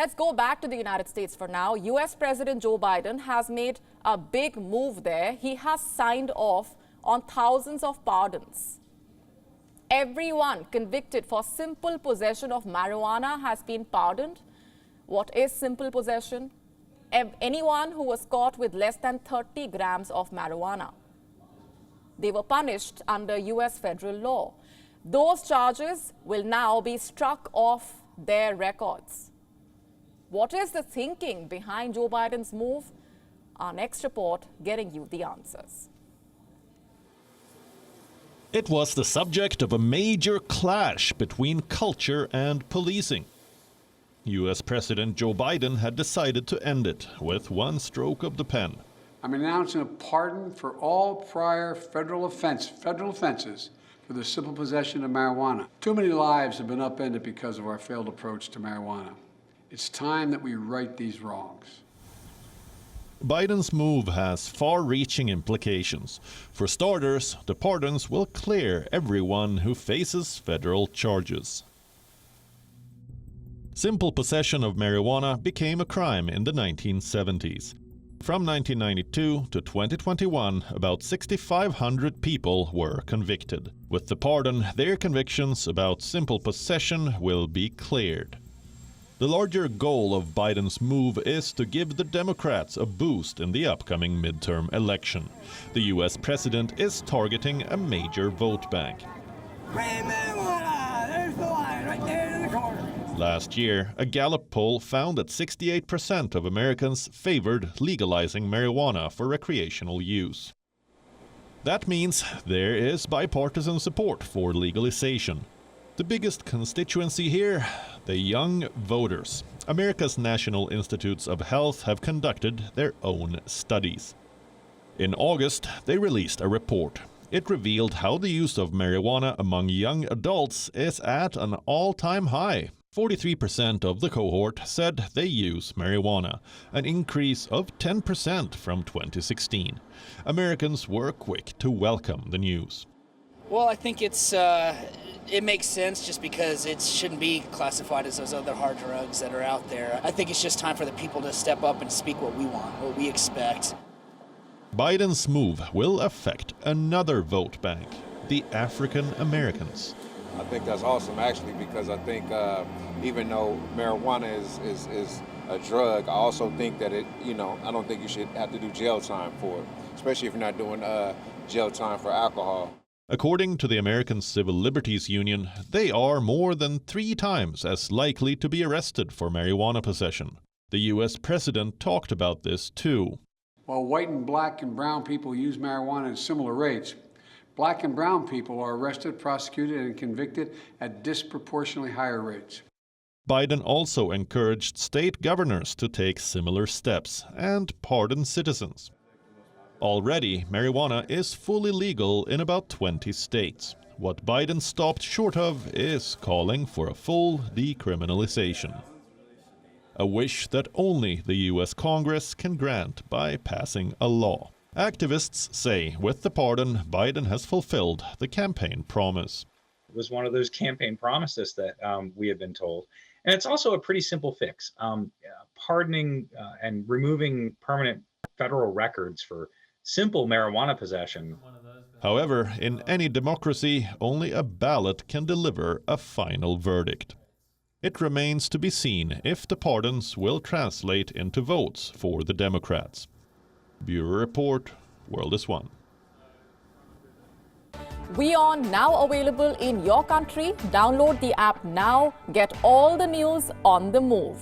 Let's go back to the United States for now. US President Joe Biden has made a big move there. He has signed off on thousands of pardons. Everyone convicted for simple possession of marijuana has been pardoned. What is simple possession? Anyone who was caught with less than 30 grams of marijuana. They were punished under US federal law. Those charges will now be struck off their records. What is the thinking behind Joe Biden's move? Our next report getting you the answers. It was the subject of a major clash between culture and policing. US President Joe Biden had decided to end it with one stroke of the pen. I'm announcing a pardon for all prior federal offenses for the simple possession of marijuana. Too many lives have been upended because of our failed approach to marijuana. It's time that we right these wrongs. Biden's move has far-reaching implications. For starters, the pardons will clear everyone who faces federal charges. Simple possession of marijuana became a crime in the 1970s. From 1992 to 2021, about 6,500 people were convicted. With the pardon, their convictions about simple possession will be cleared. The larger goal of Biden's move is to give the Democrats a boost in the upcoming midterm election. The US president is targeting a major vote bank. There's the line right there in the corner. Last year, a Gallup poll found that 68% of Americans favored legalizing marijuana for recreational use. That means there is bipartisan support for legalization. The biggest constituency here, the young voters. America's National Institutes of Health have conducted their own studies. In August, they released a report. It revealed how the use of marijuana among young adults is at an all-time high. 43% of the cohort said they use marijuana, an increase of 10% from 2016. Americans were quick to welcome the news. Well, I think it makes sense just because it shouldn't be classified as those other hard drugs that are out there. I think it's just time for the people to step up and speak what we want, what we expect. Biden's move will affect another vote bank, the African Americans. I think that's awesome, actually, because I think even though marijuana is a drug, I also think that I don't think you should have to do jail time for it, especially if you're not doing jail time for alcohol. According to the American Civil Liberties Union, they are more than 3 times as likely to be arrested for marijuana possession. The US president talked about this too. While white and black and brown people use marijuana at similar rates, black and brown people are arrested, prosecuted, and convicted at disproportionately higher rates. Biden also encouraged state governors to take similar steps and pardon citizens. Already, marijuana is fully legal in about 20 states. What Biden stopped short of is calling for a full decriminalization. A wish that only the US Congress can grant by passing a law. Activists say with the pardon, Biden has fulfilled the campaign promise. It was one of those campaign promises that we had been told. And it's also a pretty simple fix. Pardoning and removing permanent federal records for simple marijuana possession. However, in any democracy, only a ballot can deliver a final verdict. It remains to be seen if the pardons will translate into votes for the Democrats. Bureau Report, World is One. WION now available in your country. Download the app now. Get all the news on the move.